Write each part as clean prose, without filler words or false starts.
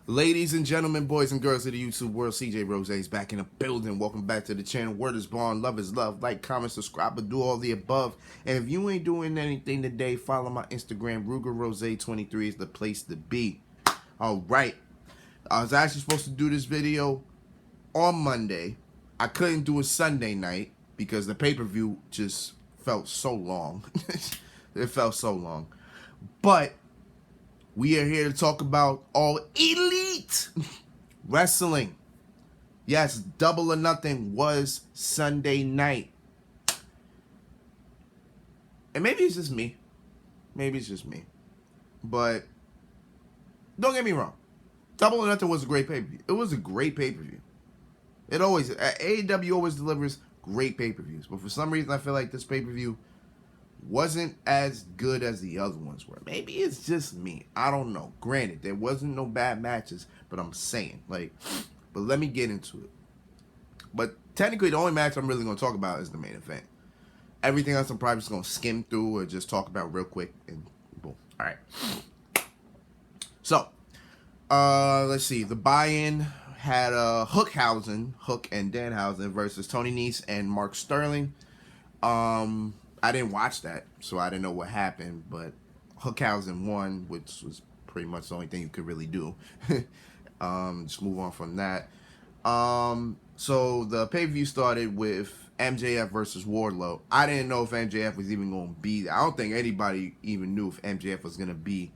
Ladies and gentlemen, boys and girls of the YouTube world, CJ Rose is back in the building. Welcome back to the channel. Word is bond, love is love. Like, comment, subscribe, but do all the above. And if you ain't doing anything today, follow my Instagram. RugerRose23 is the place to be. All right. I was actually supposed to do this video on Monday. I couldn't do it Sunday night because the pay-per-view just felt so long. It felt so long. But we are here to talk about All Elite Wrestling. Yes, Double or Nothing was Sunday night. And maybe it's just me. But don't get me wrong. Double or Nothing was a great pay-per-view. It was a great pay-per-view. It always, AEW always delivers great pay-per-views. But for some reason, I feel like this pay-per-view wasn't as good as the other ones were. Maybe it's just me. I don't know. Granted, there wasn't no bad matches, but I'm saying, but let me get into it. But technically, the only match I'm really going to talk about is the main event. Everything else I'm probably just going to skim through or just talk about real quick and boom. All right. So, let's see. The buy-in had Hook and Danhausen versus Tony Nese and Mark Sterling. I didn't watch that, so I didn't know what happened, but Hookhausen won, which was pretty much the only thing you could really do. Just move on from that. So the pay-per-view started with MJF versus Wardlow. I didn't know if MJF was even going to be there. I don't think anybody even knew if MJF was going to be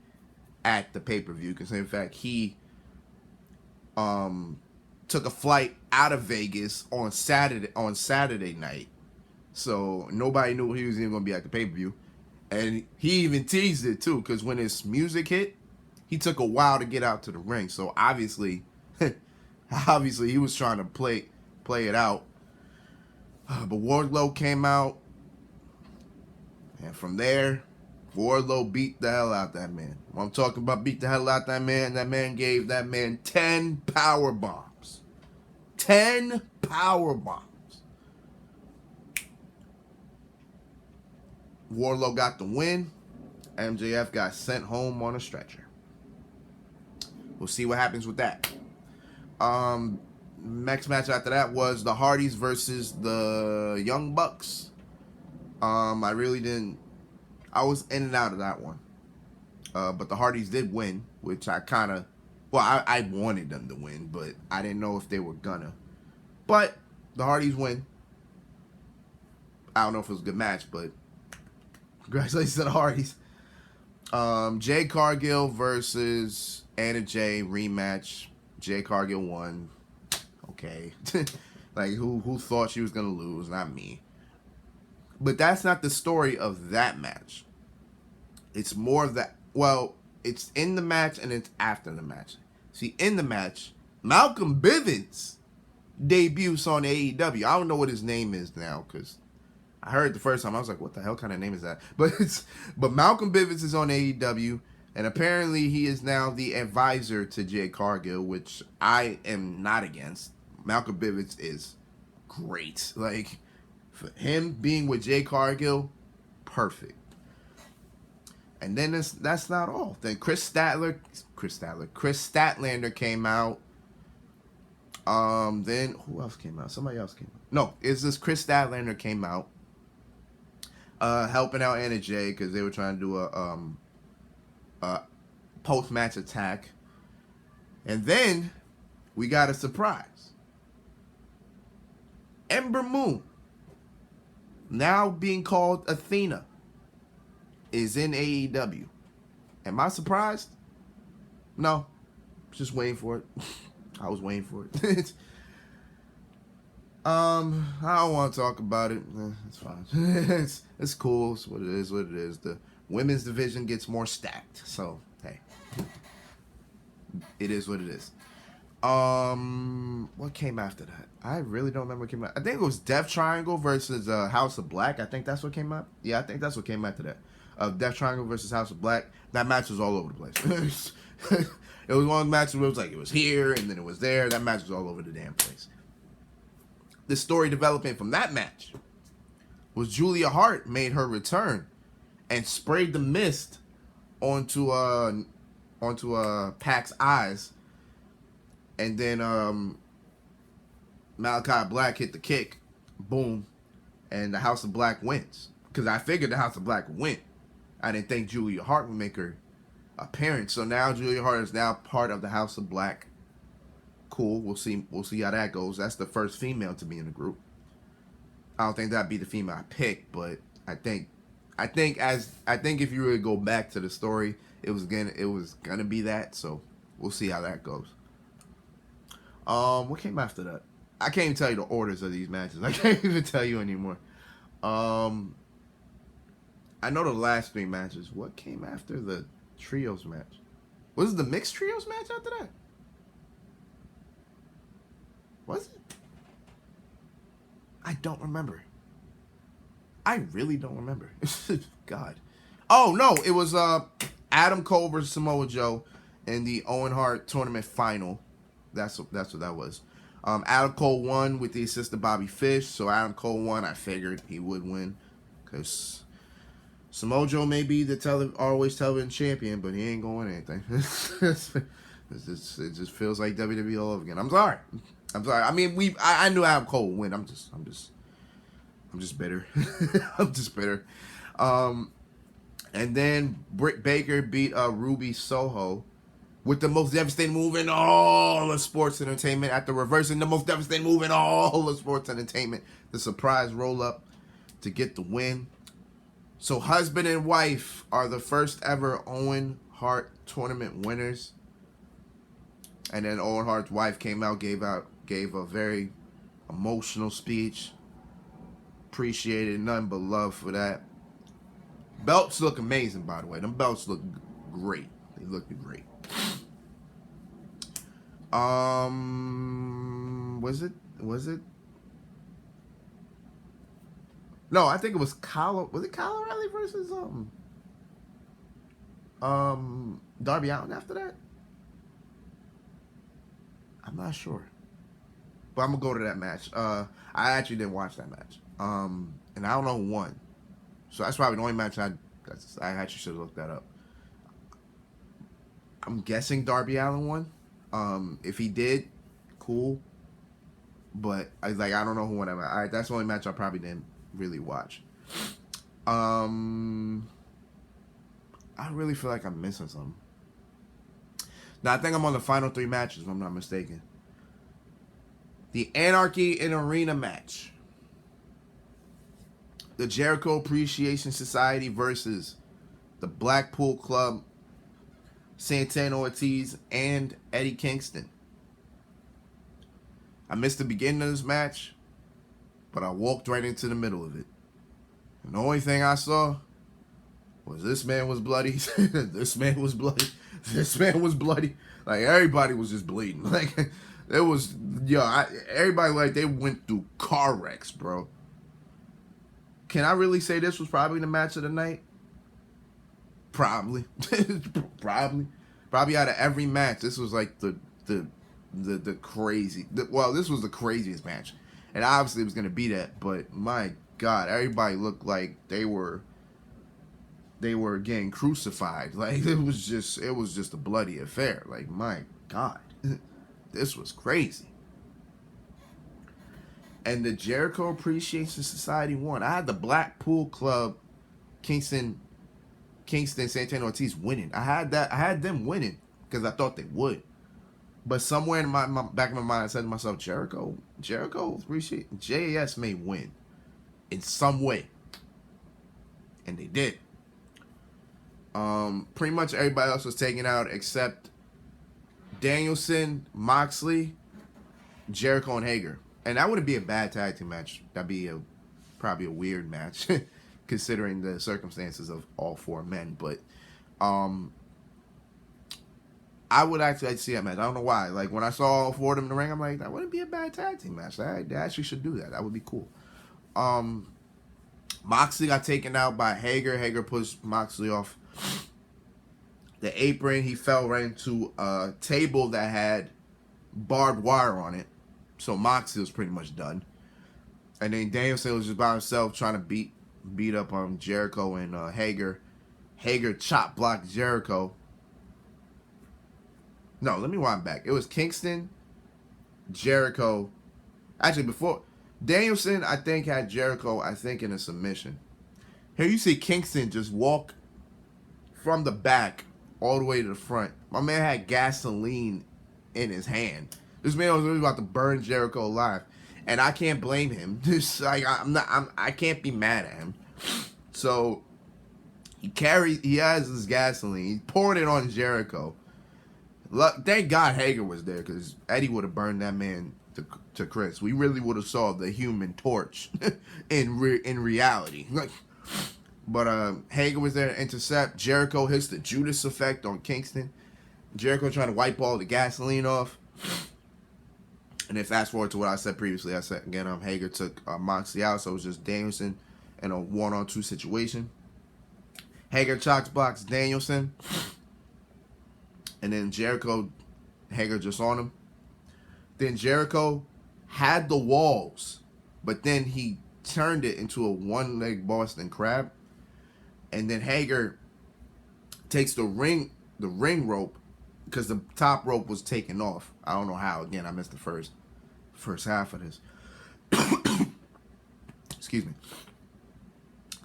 at the pay-per-view, because in fact, he took a flight out of Vegas on Saturday night. So nobody knew he was even going to be at the pay-per-view. And he even teased it too, because when his music hit, he took a while to get out to the ring. So obviously he was trying to play it out. But Wardlow came out. And from there, Wardlow beat the hell out that man. When I'm talking about beat the hell out that man gave that man 10 power bombs. 10 power bombs. Wardlow got the win. MJF got sent home on a stretcher. We'll see what happens with that. Next match after that was the Hardys versus the Young Bucks. I was in and out of that one. But the Hardys did win, which I wanted them to win, but I didn't know if they were gonna. But the Hardys win. I don't know if it was a good match, but congratulations to the Hardys. Jade Cargill versus Anna Jay rematch. Jade Cargill won. Okay. Who thought she was going to lose? Not me. But that's not the story of that match. It's more of that. Well, it's in the match and it's after the match. See, in the match, Malcolm Bivens debuts on AEW. I don't know what his name is now, because I heard the first time, I was like, what the hell kind of name is that? But Malcolm Bivens is on AEW, and apparently he is now the advisor to Jade Cargill, which I am not against. Malcolm Bivens is great. For him being with Jade Cargill, perfect. And then that's not all. Then Chris Statlander came out. Then who else came out? Somebody else came out. No, it's this Chris Statlander came out. Helping out Anna Jay because they were trying to do a post-match attack. And then we got a surprise. Ember Moon, now being called Athena, is in AEW. Am I surprised? No. Just waiting for it. I was waiting for it. I don't want to talk about it. It's fine. It's cool. It's what it is. The women's division gets more stacked. So, hey. It is what it is. What came after that? I really don't remember what came out. I think it was Death Triangle versus House of Black. I think that's what came out. Yeah, I think that's what came after that. Death Triangle versus House of Black. That match was all over the place. It was one of the matches where it was like it was here and then it was there. That match was all over the damn place. The story developing from that match was Julia Hart made her return and sprayed the mist onto Pac's eyes And then Malachi Black hit the kick, boom, and the House of Black wins. Because I figured the House of Black would win. I didn't think Julia Hart would make her appearance. So now Julia Hart is now part of the House of Black. Cool. We'll see how that goes. That's the first female to be in the group. I don't think that'd be the female I picked, but I think if you really go back to the story, it was gonna be that. So we'll see how that goes. What came after that? I can't even tell you the orders of these matches. I can't even tell you anymore. I know the last 3 matches. What came after the trios match? Was it the mixed trios match after that? Was it? I don't remember. I really don't remember. God. Oh no, it was Adam Cole versus Samoa Joe in the Owen Hart tournament final. That's what that was. Adam Cole won with the assist of Bobby Fish. So Adam Cole won. I figured he would win because Samoa Joe may be the always television champion, but he ain't going anything. It just feels like WWE all over again. I'm sorry. I mean, I knew Adam Cole would win. I'm just bitter. I'm just bitter. And then Britt Baker beat Ruby Soho with the most devastating move in all of sports entertainment, after reversing the most devastating move in all of sports entertainment, the surprise roll-up to get the win. So husband and wife are the first ever Owen Hart tournament winners. And then Owen Hart's wife came out, gave a very emotional speech. Appreciated, nothing but love for that. Belts look amazing, by the way. Them belts look great. They look great. Was it? No, I think it was Was it Kyle O'Reilly versus Darby Allin after that? I'm not sure. But I'm gonna go to that match. I actually didn't watch that match. And I don't know who won. So that's probably the only match I actually should have looked that up. I'm guessing Darby Allin won. If he did, cool. But I don't know who won that match. That's the only match I probably didn't really watch. I really feel like I'm missing something. Now I think I'm on the final 3 matches, if I'm not mistaken. The Anarchy in Arena match. The Jericho Appreciation Society versus the Blackpool Club, Santana Ortiz, and Eddie Kingston. I missed the beginning of this match, but I walked right into the middle of it. And the only thing I saw was this man was bloody, this man was bloody, this man was bloody. Like, everybody was just bleeding. Like, it was, everybody, like, they went through car wrecks, bro. Can I really say this was probably the match of the night? Probably. Probably out of every match, this was like the crazy. This was the craziest match. And obviously it was going to be that, but my God, everybody looked like they were getting crucified. Like, it was just a bloody affair. Like, my God. This was crazy. And the Jericho Appreciation Society won. I had the Blackpool Club, Kingston, Santana Ortiz winning. I had them winning because I thought they would. But somewhere in my back of my mind, I said to myself, Jericho Appreciation, JAS may win in some way. And they did. Pretty much everybody else was taken out except Danielson, Moxley, Jericho, and Hager. And that wouldn't be a bad tag team match. That'd be probably a weird match, considering the circumstances of all 4 men. But I would actually like to see that match. I don't know why. Like, when I saw all 4 of them in the ring, I'm like, that wouldn't be a bad tag team match. They actually should do that. That would be cool. Moxley got taken out by Hager. Hager pushed Moxley off the apron. He fell right into a table that had barbed wire on it. So Moxley was pretty much done. And then Danielson was just by himself trying to beat up on Jericho and Hager. Hager chop blocked Jericho. No, let me wind back. It was Kingston, Jericho. Actually, before Danielson, I think had Jericho. I think in a submission. Here you see Kingston just walk from the back all the way to the front. My man had gasoline in his hand. This man was really about to burn Jericho alive, and I can't blame him. Just like I can't be mad at him. So he has his gasoline. He's pouring it on Jericho. Thank God Hager was there, because Eddie would have burned that man to Chris. We really would have saw the Human Torch in reality. But Hager was there to intercept. Jericho hits the Judas effect on Kingston. Jericho trying to wipe all the gasoline off. And then fast forward to what I said previously. I said again, Hager took Moxley out, so it was just Danielson in a 1-on-2 situation. Hager chokes blocks Danielson. And then Hager just on him. Then Jericho had the walls, but then he turned it into a one-leg Boston Crab. And then Hager takes the ring rope, because the top rope was taken off. I don't know how. Again, I missed the first half of this. Excuse me.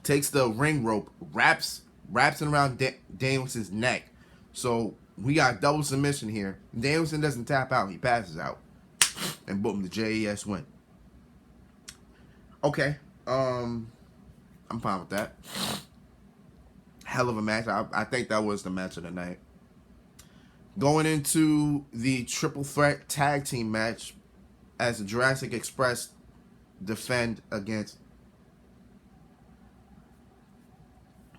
Takes the ring rope, wraps it around Danielson's neck. So we got double submission here. Danielson doesn't tap out. He passes out. And boom, the JAS win. Okay. I'm fine with that. Hell of a match. I think that was the match of the night. Going into the triple threat tag team match, as the Jurassic Express defend against...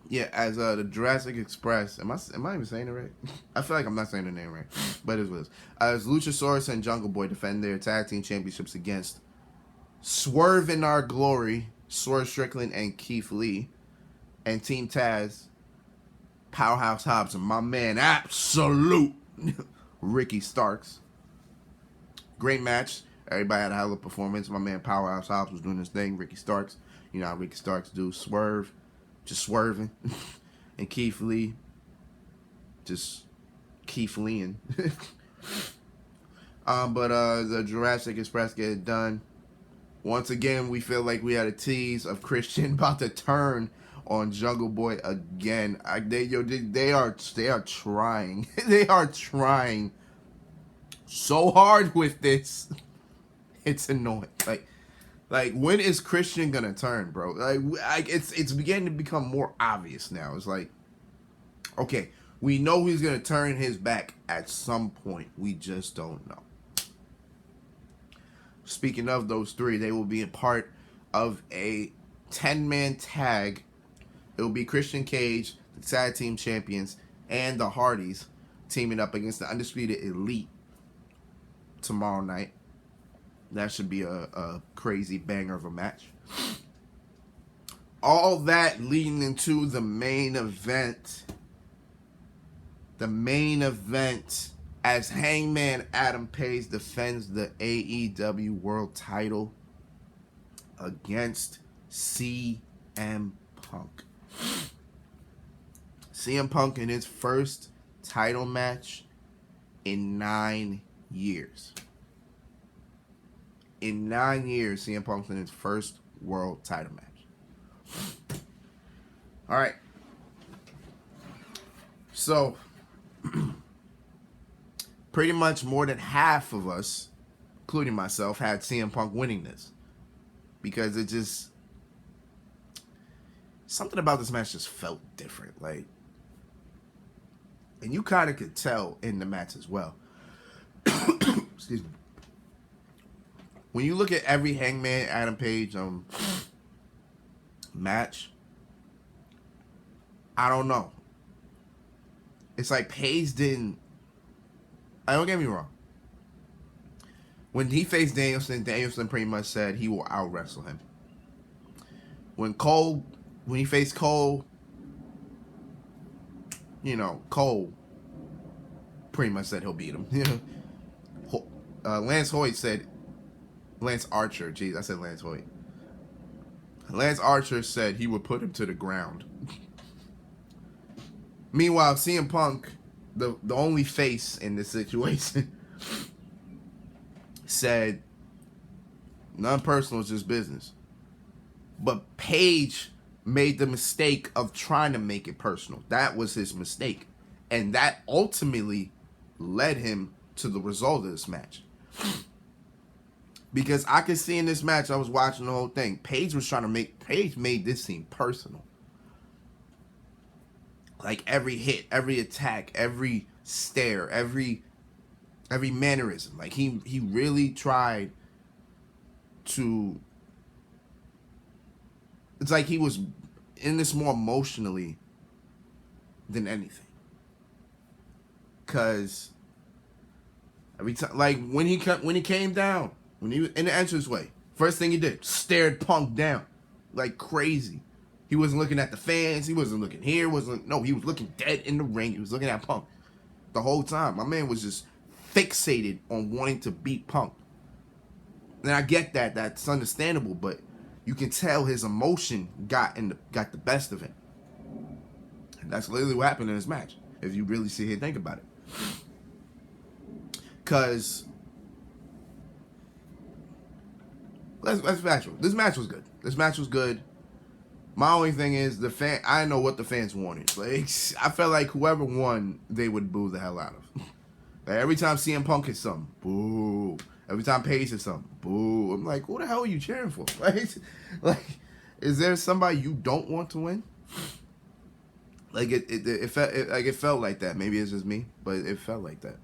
Yeah, as the Jurassic Express, am I even saying it right? I feel like I'm not saying the name right, but it was. As Luchasaurus and Jungle Boy defend their tag team championships against Swerve in Our Glory, Swerve Strickland and Keith Lee, and Team Taz, Powerhouse Hobbs, and my man Absolute Ricky Starks. Great match. Everybody had a hell of a performance. My man Powerhouse Hobbs was doing his thing. Ricky Starks, you know how Ricky Starks do. Swerve, just swerving. And Keith Lee, just Keith Leeing. But the Jurassic Express get it done. Once again, we feel like we had a tease of Christian about to turn on Jungle Boy again. They are trying. They are trying so hard with this. It's annoying. Like when is Christian gonna turn, bro? Like it's beginning to become more obvious now. It's like, okay, we know he's gonna turn his back at some point. We just don't know. Speaking of those three, they will be a part of a 10-man tag. It will be Christian Cage, the tag team champions, and the Hardys teaming up against the Undisputed Elite tomorrow night. That should be a crazy banger of a match. All that leading into the main event. The main event, as Hangman Adam Page defends the AEW World Title against CM Punk. CM Punk in his first title match in 9 years. In 9 years, CM Punk's in his first world title match. All right. So, pretty much more than half of us, including myself, had CM Punk winning this. Because it just... something about this match just felt different. Like, and you kind of could tell in the match as well. Excuse me. When you look at every Hangman Adam Page match, I don't know. It's like Page didn't... don't get me wrong. When he faced Danielson, Danielson pretty much said he will out-wrestle him. When he faced Cole, Cole pretty much said he'll beat him. Lance Archer, jeez, I said Lance Hoyt. Lance Archer said he would put him to the ground. Meanwhile, CM Punk, the only face in this situation, said, none personal, it's just business. But Page made the mistake of trying to make it personal. That was his mistake. And that ultimately led him to the result of this match. Because I could see in this match, I was watching the whole thing, Page made this seem personal. Like every hit, every attack, every stare, every mannerism. Like he really tried to, it's like he was in this more emotionally than anything. Cause every time, like when he came down, when he was in the entranceway, first thing he did, stared Punk down like crazy. He wasn't looking at the fans. He wasn't looking here. He was looking dead in the ring. He was looking at Punk the whole time. My man was just fixated on wanting to beat Punk. And I get that. That's understandable, but you can tell his emotion got the best of him. And that's literally what happened in this match, if you really sit here and think about it. Because let's factual. This match was good. My only thing is I know what the fans wanted. Like, I felt like whoever won, they would boo the hell out of. Like, every time CM Punk hit something, boo. Every time Page hit something, boo. I'm like, who the hell are you cheering for? Like, is there somebody you don't want to win? Like it felt like that. Maybe it's just me, but it felt like that.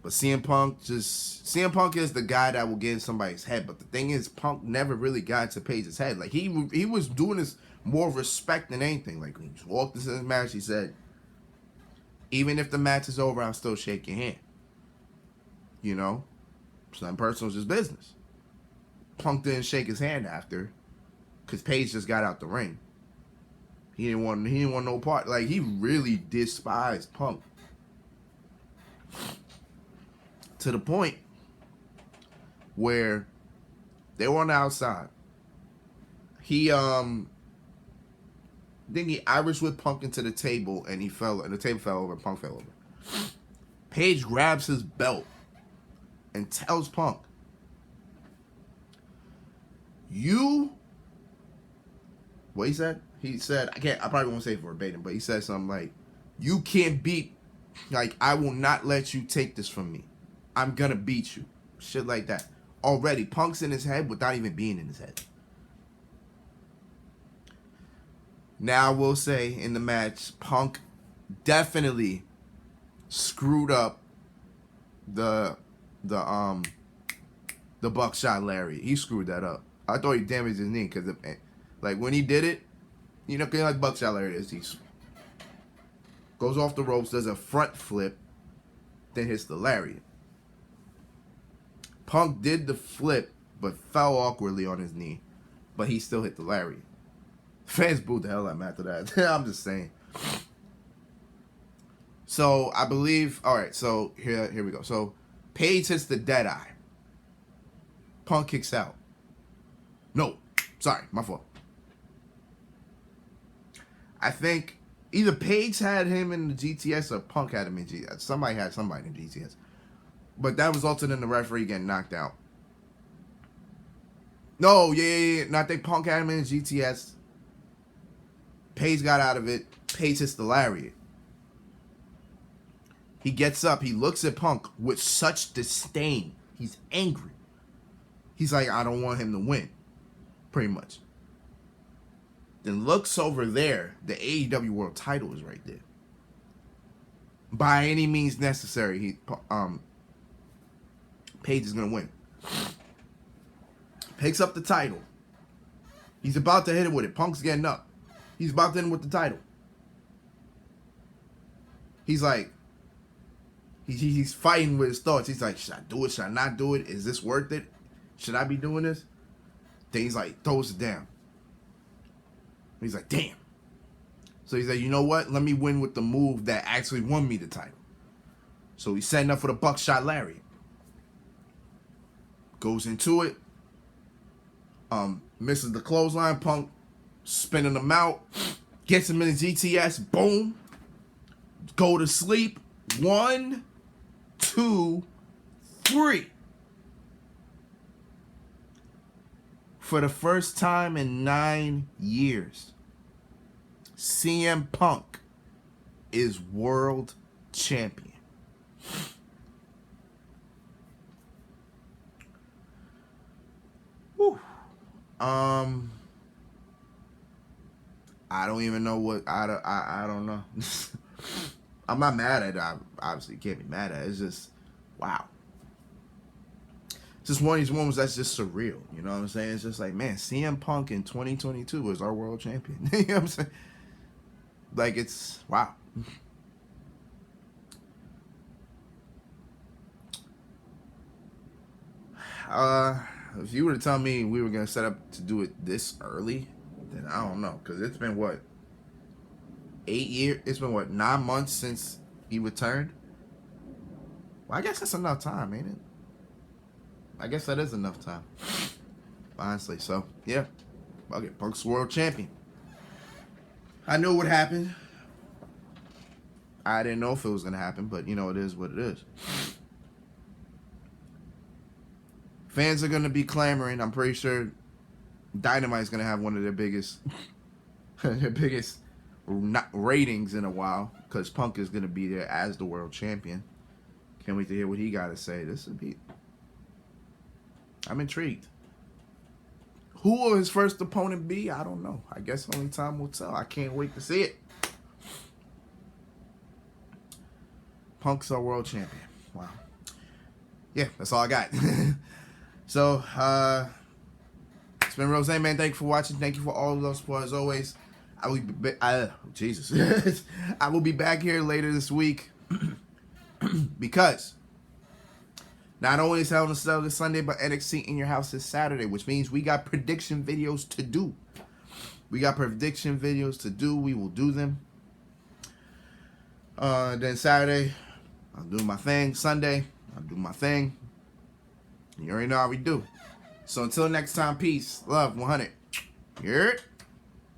But CM Punk is the guy that will get in somebody's head. But the thing is, Punk never really got to Page's head. Like he was doing this more respect than anything. Like when he walked into this match, he said, "Even if the match is over, I'll still shake your hand." You know, something personal is just business. Punk didn't shake his hand after, because Page just got out the ring. He didn't want no part. Like he really despised Punk. To the point where they were on the outside. He then he Irish whipped Punk into the table and the table fell over and Punk fell over. Page grabs his belt and tells Punk, what he said? He said, I probably won't say it verbatim, but he said something like, "You can't beat, like, I will not let you take this from me. I'm gonna beat you." Shit like that. Already, Punk's in his head without even being in his head. Now, I will say, in the match, Punk definitely screwed up the buckshot lariat. He screwed that up. I thought he damaged his knee, because, like, when he did it, you know, like buckshot lariat, he goes off the ropes, does a front flip, then hits the lariat. Punk did the flip, but fell awkwardly on his knee. But he still hit the lariat. Fans booed the hell out of him after that. I'm just saying. So, I believe... Alright, so here we go. So, Page hits the dead eye. Punk kicks out. No. Sorry, my fault. I think either Page had him in the GTS or Punk had him in GTS. Somebody had somebody in GTS. But that resulted in the referee getting knocked out. No, yeah. No, I think Punk had him in GTS. Page got out of it. Page hits the lariat. He gets up. He looks at Punk with such disdain. He's angry. He's like, I don't want him to win. Pretty much. Then looks over there. The AEW World Title is right there. By any means necessary, Page is going to win. Picks up the title. He's about to hit it with it. Punk's getting up. He's about to hit him with the title. He's like, he's fighting with his thoughts. He's like, should I do it? Should I not do it? Is this worth it? Should I be doing this? Then he's like, throws it down. He's like, damn. So he's like, you know what? Let me win with the move that actually won me the title. So he's setting up for the buckshot lariat. Goes into it. Misses the clothesline. Punk spinning him out. Gets him in the GTS. Boom. Go to sleep. 1, 2, free. For the first time in 9 years, CM Punk is world champion. Whew. I don't even know what I don't know. I'm not mad at it. I obviously can't be mad at it. It's just wow. It's just one of these moments that's just surreal. You know what I'm saying? It's just like, man, CM Punk in 2022 was our world champion. You know what I'm saying? Like, it's wow. If you were to tell me we were gonna set up to do it this early, then I don't know, because it's been what, 8 years? It's been what, 9 months since he returned? Well, I guess that's enough time, ain't it? I guess that is enough time, honestly. So yeah, okay, Punk's world champion. I knew what happened. I didn't know if it was gonna happen, but you know, it is what it is. Fans are gonna be clamoring. I'm pretty sure Dynamite's gonna have one of their biggest, ratings in a while, because Punk is gonna be there as the world champion. Can't wait to hear what he got to say. This would be. I'm intrigued. Who will his first opponent be? I don't know. I guess only time will tell. I can't wait to see it. Punk's our world champion. Wow. Yeah, that's all I got. So, it's been Rose, man. Thank you for watching. Thank you for all of those support as always. I will be Jesus. I will be back here later this week because not only is Hell in a Cell this Sunday, but NXT in Your House this Saturday, which means we got prediction videos to do. We will do them. Then Saturday, I'll do my thing. Sunday, I'll do my thing. You already know how we do. So until next time, peace, love, 100. You heard?